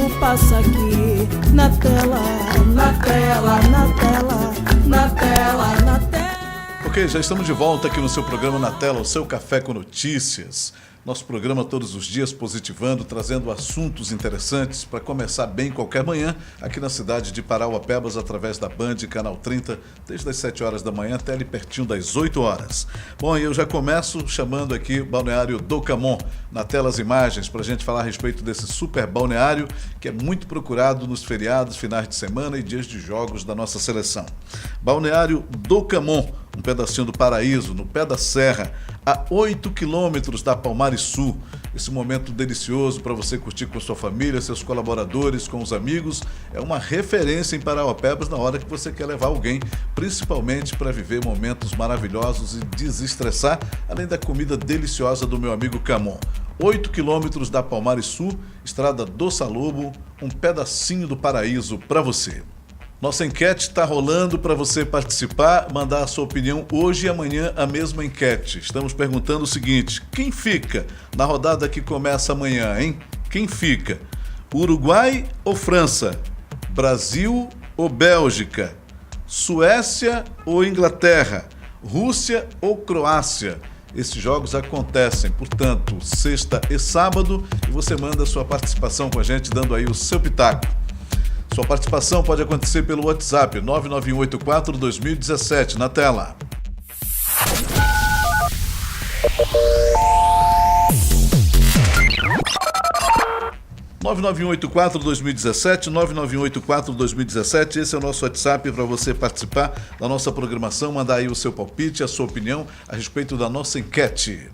tudo passa aqui na tela, na tela, na tela, na tela, na tela. Ok, já estamos de volta aqui no seu programa Na Tela, o seu Café com Notícias. Nosso programa todos os dias positivando, trazendo assuntos interessantes para começar bem qualquer manhã aqui na cidade de Parauapebas, através da Band, Canal 30, desde as 7 horas da manhã até ali pertinho das 8 horas. Bom, e eu já começo chamando aqui o Balneário do Camon, na tela as imagens, para a gente falar a respeito desse super balneário que é muito procurado nos feriados, finais de semana e dias de jogos da nossa seleção. Balneário do Camon, um pedacinho do paraíso, no pé da serra, a 8 quilômetros da Palmares Sul. Esse momento delicioso para você curtir com sua família, seus colaboradores, com os amigos. É uma referência em Parauapebas na hora que você quer levar alguém, principalmente para viver momentos maravilhosos e desestressar, além da comida deliciosa do meu amigo Camon. 8 quilômetros da Palmares Sul, estrada do Salobo, um pedacinho do paraíso para você. Nossa enquete está rolando para você participar, mandar a sua opinião hoje e amanhã a mesma enquete. Estamos perguntando o seguinte: quem fica na rodada que começa amanhã, hein? Quem fica? Uruguai ou França? Brasil ou Bélgica? Suécia ou Inglaterra? Rússia ou Croácia? Esses jogos acontecem, portanto, sexta e sábado, e você manda a sua participação com a gente, dando aí o seu pitaco. Sua participação pode acontecer pelo WhatsApp 99184-2017, na tela. (99184-2017), 99184-2017, esse é o nosso WhatsApp para você participar da nossa programação, mandar aí o seu palpite, a sua opinião a respeito da nossa enquete.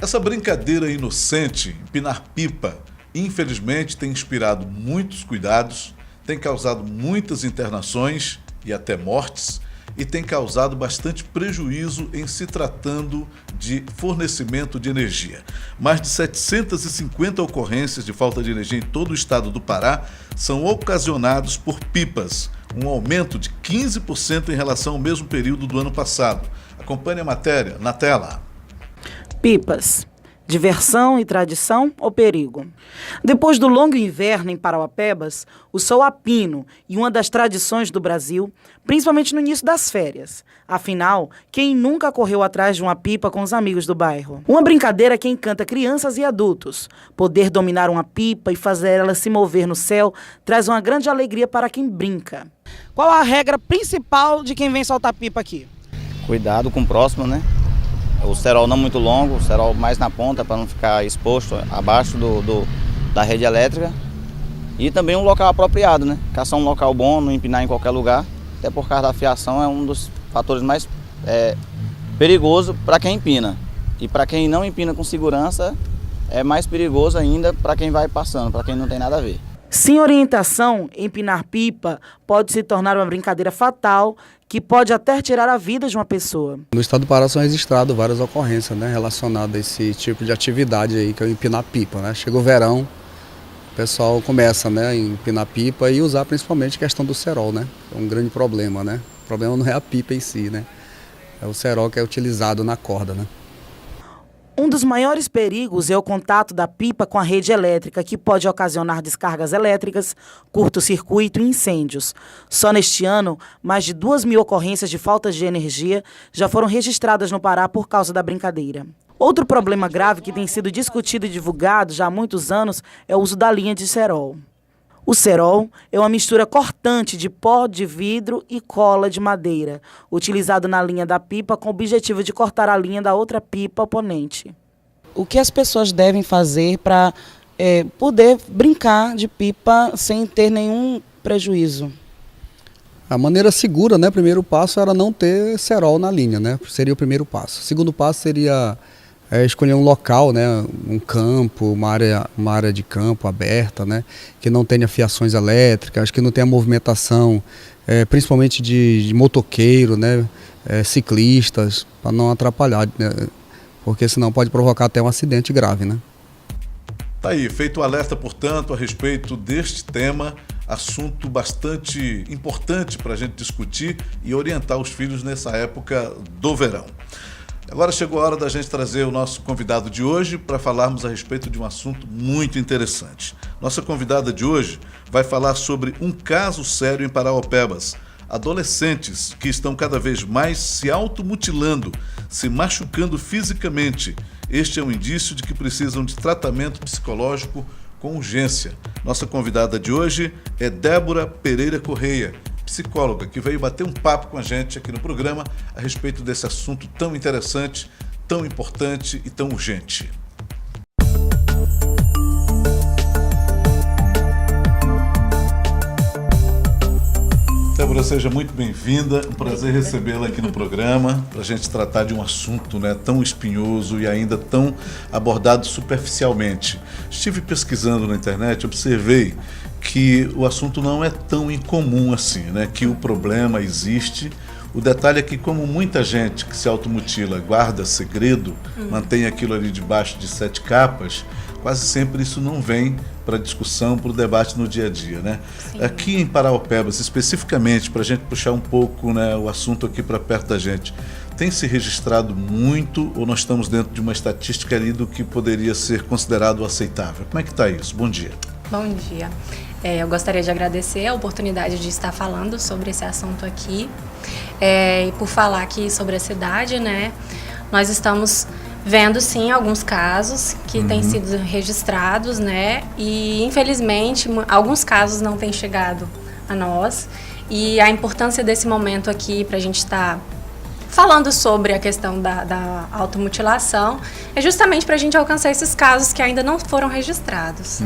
Essa brincadeira inocente, empinar pipa, infelizmente tem inspirado muitos cuidados, tem causado muitas internações e até mortes, e tem causado bastante prejuízo em se tratando de fornecimento de energia. Mais de 750 ocorrências de falta de energia em todo o estado do Pará são ocasionados por pipas, um aumento de 15% em relação ao mesmo período do ano passado. Acompanhe a matéria na tela. Pipas. Diversão e tradição ou perigo? Depois do longo inverno em Parauapebas, o sol a pino e uma das tradições do Brasil, principalmente no início das férias. Afinal, quem nunca correu atrás de uma pipa com os amigos do bairro? Uma brincadeira que encanta crianças e adultos. Poder dominar uma pipa e fazer ela se mover no céu traz uma grande alegria para quem brinca. Qual a regra principal de quem vem soltar pipa aqui? Cuidado com o próximo, né? O cerol não muito longo, o cerol mais na ponta para não ficar exposto abaixo da rede elétrica. E também um local apropriado, né? Caçar um local bom, não empinar em qualquer lugar. Até por causa da fiação é um dos fatores mais perigosos para quem empina. E para quem não empina com segurança é mais perigoso ainda para quem vai passando, para quem não tem nada a ver. Sem orientação, empinar pipa pode se tornar uma brincadeira fatal que pode até tirar a vida de uma pessoa. No estado do Pará são registradas várias ocorrências, né, relacionadas a esse tipo de atividade aí, que é o empinar pipa, né? Chega o verão, o pessoal começa, né, a empinar pipa e usar principalmente a questão do cerol, né? É um grande problema, né? O problema não é a pipa em si, né? É o cerol que é utilizado na corda, né? Um dos maiores perigos é o contato da pipa com a rede elétrica, que pode ocasionar descargas elétricas, curto-circuito e incêndios. Só neste ano, mais de 2.000 ocorrências de falta de energia já foram registradas no Pará por causa da brincadeira. Outro problema grave que tem sido discutido e divulgado já há muitos anos é o uso da linha de cerol. O cerol é uma mistura cortante de pó de vidro e cola de madeira, utilizado na linha da pipa com o objetivo de cortar a linha da outra pipa oponente. O que as pessoas devem fazer para poder brincar de pipa sem ter nenhum prejuízo? A maneira segura, né? Primeiro passo era não ter cerol na linha, né? Seria o primeiro passo. O segundo passo seria escolher um local, né, um campo, uma área de campo aberta, né, que não tenha fiações elétricas, que não tenha movimentação, principalmente de motoqueiro, né, ciclistas, para não atrapalhar, né, porque senão pode provocar até um acidente grave, né. Tá aí, feito o alerta, portanto, a respeito deste tema, assunto bastante importante para a gente discutir e orientar os filhos nessa época do verão. Agora chegou a hora da gente trazer o nosso convidado de hoje para falarmos a respeito de um assunto muito interessante. Nossa convidada de hoje vai falar sobre um caso sério em Paraopebas. Adolescentes que estão cada vez mais se automutilando, se machucando fisicamente. Este é um indício de que precisam de tratamento psicológico com urgência. Nossa convidada de hoje é Débora Pereira Correia, psicóloga, que veio bater um papo com a gente aqui no programa a respeito desse assunto tão interessante, tão importante e tão urgente. Débora, seja muito bem-vinda. Um prazer recebê-la aqui no programa para a gente tratar de um assunto, né, tão espinhoso e ainda tão abordado superficialmente. Estive pesquisando na internet, observei que o assunto não é tão incomum assim, né? Que o problema existe. O detalhe é que, como muita gente que se automutila guarda segredo, mantém aquilo ali debaixo de 7 capas, quase sempre isso não vem para discussão, para o debate no dia a dia, né? Sim. Aqui em Paraopebas, especificamente, para a gente puxar um pouco, né, o assunto aqui para perto da gente, tem se registrado muito ou nós estamos dentro de uma estatística ali do que poderia ser considerado aceitável? Como é que está isso? Bom dia. Bom dia. Eu gostaria de agradecer a oportunidade de estar falando sobre esse assunto aqui. E por falar aqui sobre a cidade, né, nós estamos vendo sim alguns casos que têm sido registrados, né, e infelizmente alguns casos não têm chegado a nós. E a importância desse momento aqui para a gente estar falando sobre a questão da automutilação é justamente para a gente alcançar esses casos que ainda não foram registrados.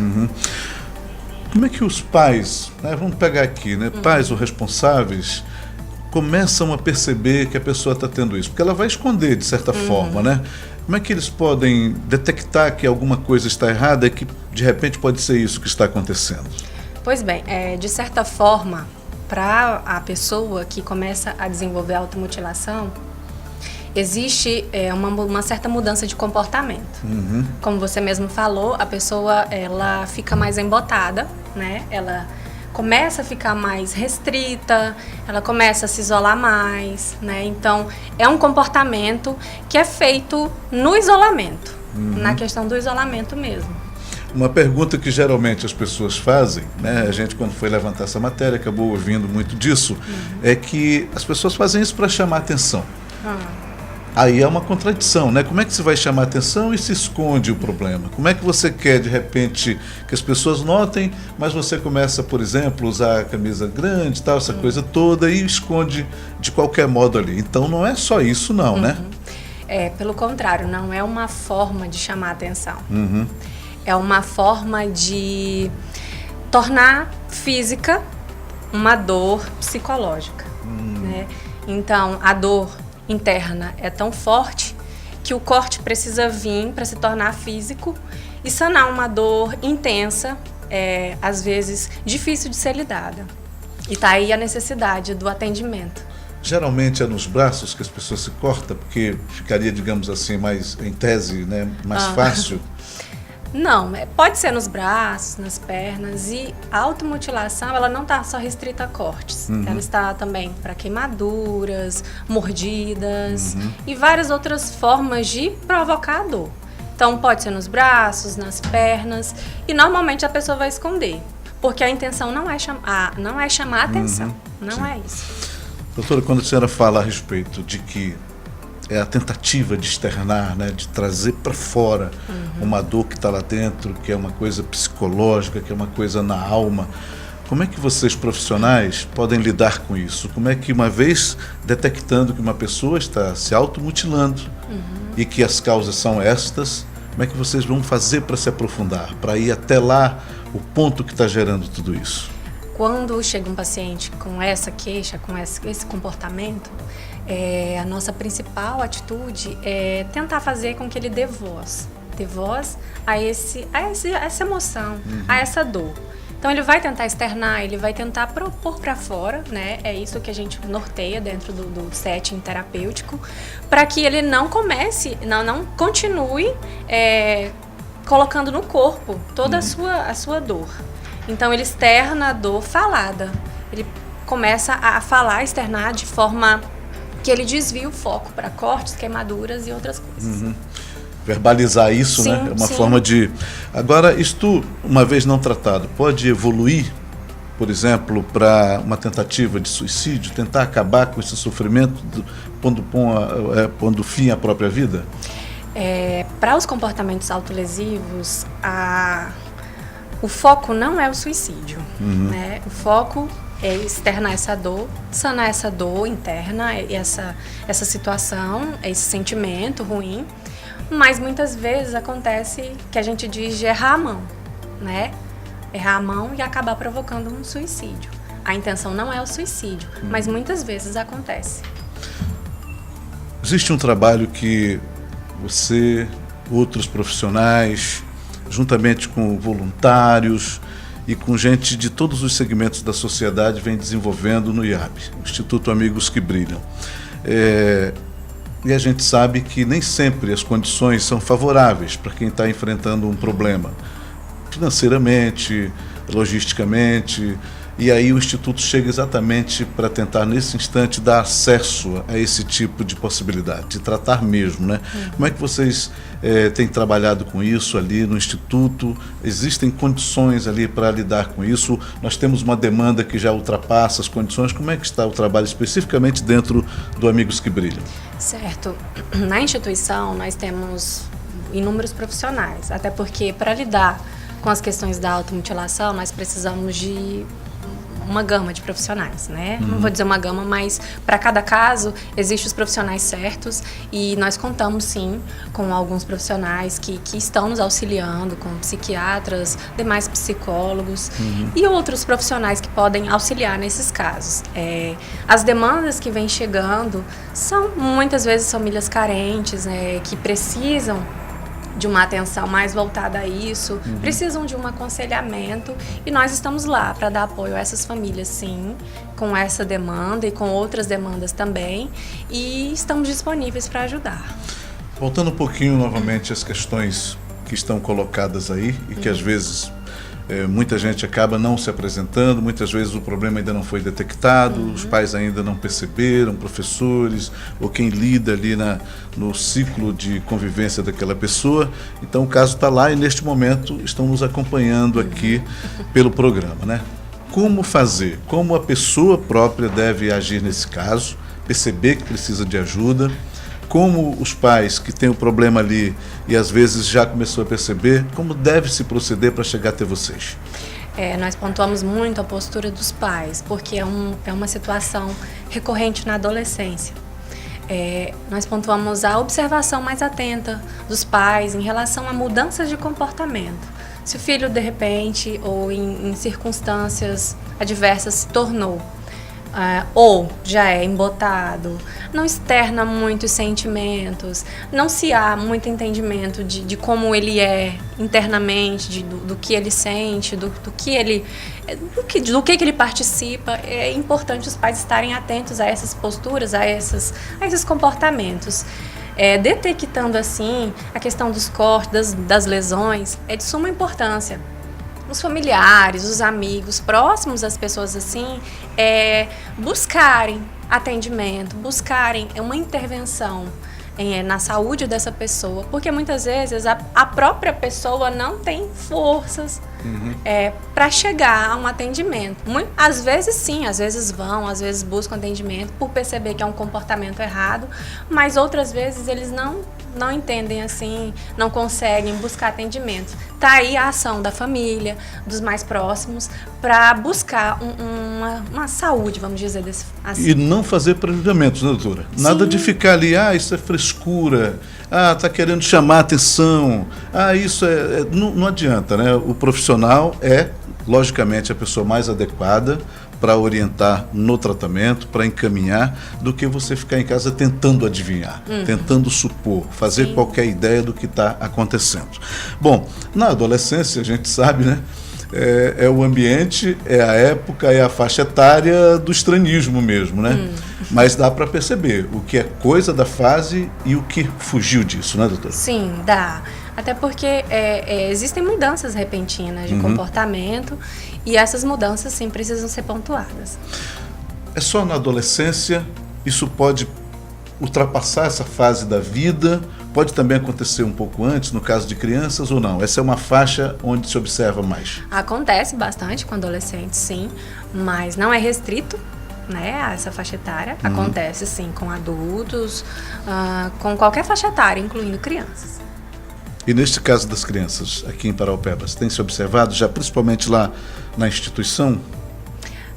Como é que os pais, né, vamos pegar aqui, né, pais ou responsáveis, começam a perceber que a pessoa está tendo isso? Porque ela vai esconder, de certa forma, né? Como é que eles podem detectar que alguma coisa está errada e que, de repente, pode ser isso que está acontecendo? Pois bem, de certa forma, para a pessoa que começa a desenvolver a automutilação, existe uma certa mudança de comportamento. Como você mesmo falou, a pessoa ela fica mais embotada, né? Ela começa a ficar mais restrita, ela começa a se isolar mais, né? Então, é um comportamento que é feito no isolamento, na questão do isolamento mesmo. Uma pergunta que geralmente as pessoas fazem, né? A gente, quando foi levantar essa matéria, acabou ouvindo muito disso, é que as pessoas fazem isso para chamar atenção. Aí é uma contradição, né? Como é que você vai chamar atenção e se esconde o problema? Como é que você quer, de repente, que as pessoas notem, mas você começa, por exemplo, a usar a camisa grande, tal, essa coisa toda, e esconde de qualquer modo ali. Então não é só isso não, né? Pelo contrário, não é uma forma de chamar atenção. É uma forma de tornar física uma dor psicológica, né? Então, a dor interna é tão forte que o corte precisa vir para se tornar físico e sanar uma dor intensa, às vezes difícil de ser lidada. E tá aí a necessidade do atendimento. Geralmente é nos braços que as pessoas se cortam, porque ficaria, digamos assim, mais, em tese, né, mais fácil. Não, pode ser nos braços, nas pernas, e a automutilação ela não está só restrita a cortes, ela está também para queimaduras, mordidas e várias outras formas de provocar a dor. Então pode ser nos braços, nas pernas, e normalmente a pessoa vai esconder, porque a intenção não é chamar a atenção, não é isso. Doutora, quando a senhora fala a respeito de que é a tentativa de externar, né, de trazer para fora uma dor que está lá dentro, que é uma coisa psicológica, que é uma coisa na alma. Como é que vocês, profissionais, podem lidar com isso? Como é que, uma vez detectando que uma pessoa está se automutilando e que as causas são estas, como é que vocês vão fazer para se aprofundar, para ir até lá, o ponto que está gerando tudo isso? Quando chega um paciente com essa queixa, com esse comportamento, a nossa principal atitude é tentar fazer com que ele dê voz a essa emoção, a essa dor. Então ele vai tentar externar, ele vai tentar propor para fora, né? É isso que a gente norteia dentro do setting terapêutico, para que ele não continue colocando no corpo toda a sua dor. Então ele externa a dor falada, ele começa a falar, externar de forma que ele desvia o foco para cortes, queimaduras e outras coisas. Verbalizar isso, Sim, né? É uma sim. forma de... Agora, isto, uma vez não tratado, pode evoluir, por exemplo, para uma tentativa de suicídio, tentar acabar com esse sofrimento, pondo fim à própria vida? Para os comportamentos autolesivos, o foco não é o suicídio, né? O foco é externar essa dor, sanar essa dor interna, essa situação, esse sentimento ruim. Mas muitas vezes acontece que a gente diz de errar a mão, né? Errar a mão e acabar provocando um suicídio. A intenção não é o suicídio, mas muitas vezes acontece. Existe um trabalho que você, outros profissionais, juntamente com voluntários e com gente de todos os segmentos da sociedade, vem desenvolvendo no IAB, Instituto Amigos que Brilham. E a gente sabe que nem sempre as condições são favoráveis para quem está enfrentando um problema, financeiramente, logisticamente, e aí o Instituto chega exatamente para tentar, nesse instante, dar acesso a esse tipo de possibilidade, de tratar mesmo, né? Como é que vocês têm trabalhado com isso ali no Instituto? Existem condições ali para lidar com isso? Nós temos uma demanda que já ultrapassa as condições. Como é que está o trabalho especificamente dentro do Amigos que Brilham? Certo. Na instituição, nós temos inúmeros profissionais, até porque para lidar com as questões da automutilação, nós precisamos de uma gama de profissionais, né? Não vou dizer uma gama, mas para cada caso existem os profissionais certos e nós contamos sim com alguns profissionais que estão nos auxiliando, como psiquiatras, demais psicólogos e outros profissionais que podem auxiliar nesses casos. As demandas que vêm chegando são muitas vezes famílias carentes, que precisam de uma atenção mais voltada a isso, precisam de um aconselhamento e nós estamos lá para dar apoio a essas famílias, sim, com essa demanda e com outras demandas também, e estamos disponíveis para ajudar. Voltando um pouquinho novamente às questões que estão colocadas aí e que às vezes muita gente acaba não se apresentando, muitas vezes o problema ainda não foi detectado, os pais ainda não perceberam, professores ou quem lida ali no ciclo de convivência daquela pessoa. Então o caso está lá e neste momento estão nos acompanhando aqui pelo programa, né? Como fazer? Como a pessoa própria deve agir nesse caso, perceber que precisa de ajuda? Como os pais que têm o problema ali e às vezes já começou a perceber, como deve se proceder para chegar até vocês? Nós pontuamos muito a postura dos pais, porque é uma situação recorrente na adolescência. Nós pontuamos a observação mais atenta dos pais em relação a mudanças de comportamento. Se o filho, de repente, ou em circunstâncias adversas, se tornou ou já é embotado, não externa muitos sentimentos, não se há muito entendimento de como ele é internamente, do que ele sente, do que ele participa. É importante os pais estarem atentos a essas posturas, a esses comportamentos. Detectando assim a questão dos cortes, das lesões, é de suma importância. Os familiares, os amigos, próximos às pessoas assim, buscarem atendimento, buscarem uma intervenção na saúde dessa pessoa, porque muitas vezes a própria pessoa não tem forças para chegar a um atendimento. Às vezes sim, às vezes buscam atendimento por perceber que é um comportamento errado, mas outras vezes eles não entendem assim, não conseguem buscar atendimento. Tá aí a ação da família, dos mais próximos, para buscar uma saúde, vamos dizer assim. E não fazer prejudicamentos, né, doutora? Nada Sim. de ficar ali, isso é frescura, tá querendo chamar atenção, isso não adianta, né? O profissional é, logicamente, a pessoa mais adequada para orientar no tratamento, para encaminhar, do que você ficar em casa tentando adivinhar, tentando supor, fazer qualquer ideia do que está acontecendo. Bom, na adolescência, a gente sabe, né? É o ambiente, é a época, é a faixa etária do estranhismo mesmo, né? Mas dá para perceber o que é coisa da fase e o que fugiu disso, né, doutora? Sim, dá. Até porque existem mudanças repentinas de comportamento e essas mudanças, sim, precisam ser pontuadas. É só na adolescência? Isso pode ultrapassar essa fase da vida? Pode também acontecer um pouco antes, no caso de crianças, ou não? Essa é uma faixa onde se observa mais? Acontece bastante com adolescentes, sim, mas não é restrito, né, a essa faixa etária. Acontece, sim, com adultos, com qualquer faixa etária, incluindo crianças. E neste caso das crianças, aqui em Paraupebas, tem se observado, já principalmente lá na instituição?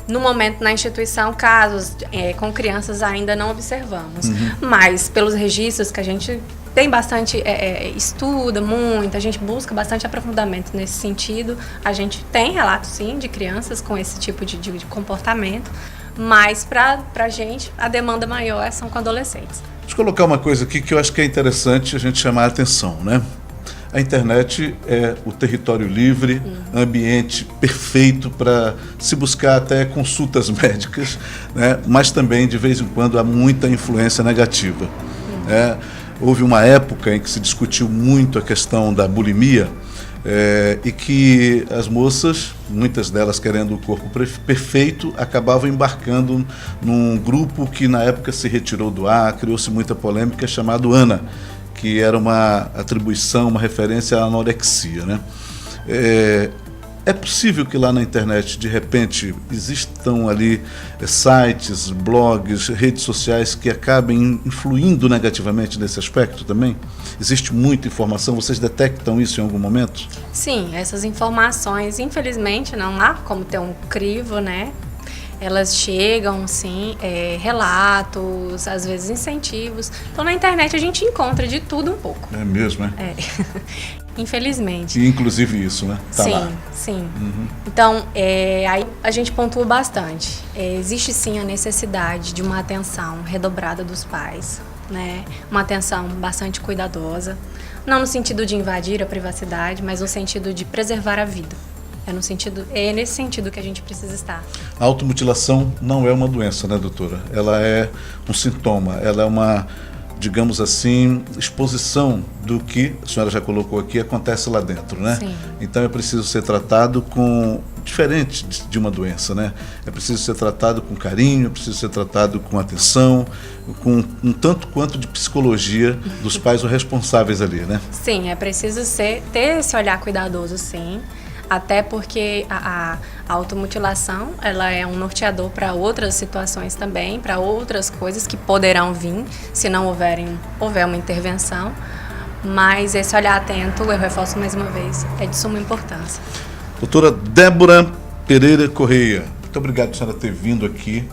No momento, na instituição, casos com crianças ainda não observamos. Mas, pelos registros que a gente tem bastante, estuda muito, a gente busca bastante aprofundamento nesse sentido. A gente tem relatos, sim, de crianças com esse tipo de comportamento. Mas, para a gente, a demanda maior são com adolescentes. Deixa eu colocar uma coisa aqui que eu acho que é interessante a gente chamar a atenção, né? A internet é o território livre, ambiente perfeito para se buscar até consultas médicas, né? Mas também, de vez em quando, há muita influência negativa. Houve uma época em que se discutiu muito a questão da bulimia e que as moças, muitas delas querendo o corpo perfeito, acabavam embarcando num grupo que na época se retirou do ar, criou-se muita polêmica, chamado ANA, que era uma atribuição, uma referência à anorexia, né? É possível que lá na internet, de repente, existam ali sites, blogs, redes sociais que acabem influindo negativamente nesse aspecto também? Existe muita informação, vocês detectam isso em algum momento? Sim, essas informações, infelizmente, não há como ter um crivo, né? Elas chegam, sim, relatos, às vezes incentivos. Então, na internet a gente encontra de tudo um pouco. É mesmo, é? Infelizmente. E inclusive isso, né? Tá sim, lá. sim. Então, aí a gente pontua bastante. Existe, sim, a necessidade de uma atenção redobrada dos pais, né? Uma atenção bastante cuidadosa. Não no sentido de invadir a privacidade, mas no sentido de preservar a vida. É nesse sentido que a gente precisa estar. A automutilação não é uma doença, né, doutora? Ela é um sintoma, ela é uma, digamos assim, exposição do que, a senhora já colocou aqui, acontece lá dentro, né? Sim. Então é preciso ser tratado diferente de uma doença, né? É preciso ser tratado com carinho, é preciso ser tratado com atenção, com um tanto quanto de psicologia dos pais ou responsáveis ali, né? Sim, é preciso ter esse olhar cuidadoso, sim. Até porque a automutilação, ela é um norteador para outras situações também, para outras coisas que poderão vir, se não houver uma intervenção. Mas esse olhar atento, eu reforço mais uma vez, é de suma importância. Doutora Débora Pereira Correia, muito obrigado por a senhora ter vindo aqui.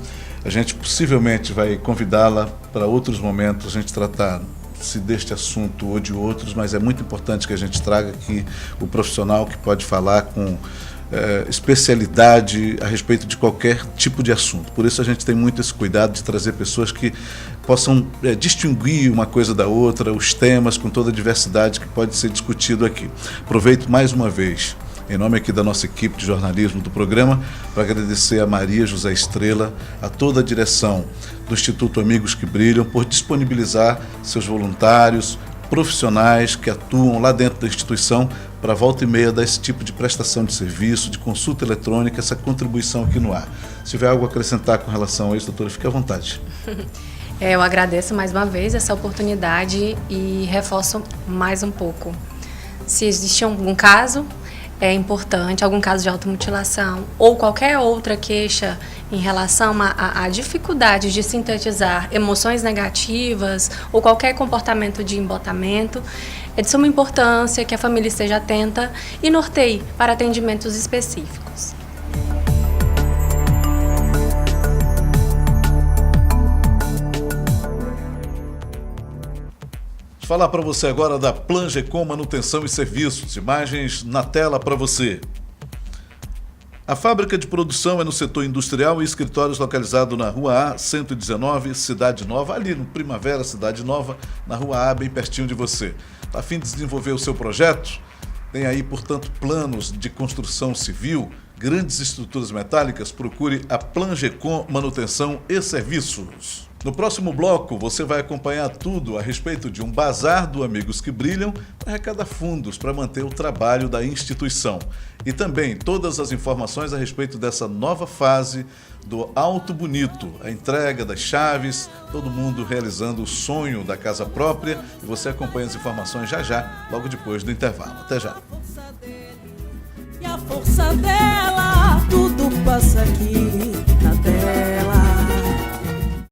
A gente possivelmente vai convidá-la para outros momentos, a gente tratar se deste assunto ou de outros, mas é muito importante que a gente traga aqui o profissional que pode falar com especialidade a respeito de qualquer tipo de assunto. Por isso a gente tem muito esse cuidado de trazer pessoas que possam distinguir uma coisa da outra, os temas com toda a diversidade que pode ser discutido aqui. Aproveito mais uma vez, em nome aqui da nossa equipe de jornalismo do programa, para agradecer a Maria José Estrela, a toda a direção do Instituto Amigos que Brilham, por disponibilizar seus voluntários, profissionais que atuam lá dentro da instituição para volta e meia dar esse tipo de prestação de serviço, de consulta eletrônica, essa contribuição aqui no ar. Se tiver algo a acrescentar com relação a isso, doutora, fique à vontade. Eu agradeço mais uma vez essa oportunidade e reforço mais um pouco. Se existe algum caso importante, algum caso de automutilação ou qualquer outra queixa em relação à dificuldade de sintetizar emoções negativas ou qualquer comportamento de embotamento, é de suma importância que a família esteja atenta e norteie para atendimentos específicos. Vou falar para você agora da Plangecom Manutenção e Serviços. Imagens na tela para você. A fábrica de produção é no setor industrial e escritórios localizado na Rua A, 119, Cidade Nova, ali no Primavera, Cidade Nova, na Rua A, bem pertinho de você. Está a fim de desenvolver o seu projeto? Tem aí, portanto, planos de construção civil, grandes estruturas metálicas? Procure a Plangecom Manutenção e Serviços. No próximo bloco, você vai acompanhar tudo a respeito de um bazar do Amigos que Brilham para arrecadar fundos para manter o trabalho da instituição. E também todas as informações a respeito dessa nova fase do Alto Bonito, a entrega das chaves, todo mundo realizando o sonho da casa própria. E você acompanha as informações já, logo depois do intervalo. Até já. E a força dela, tudo passa aqui.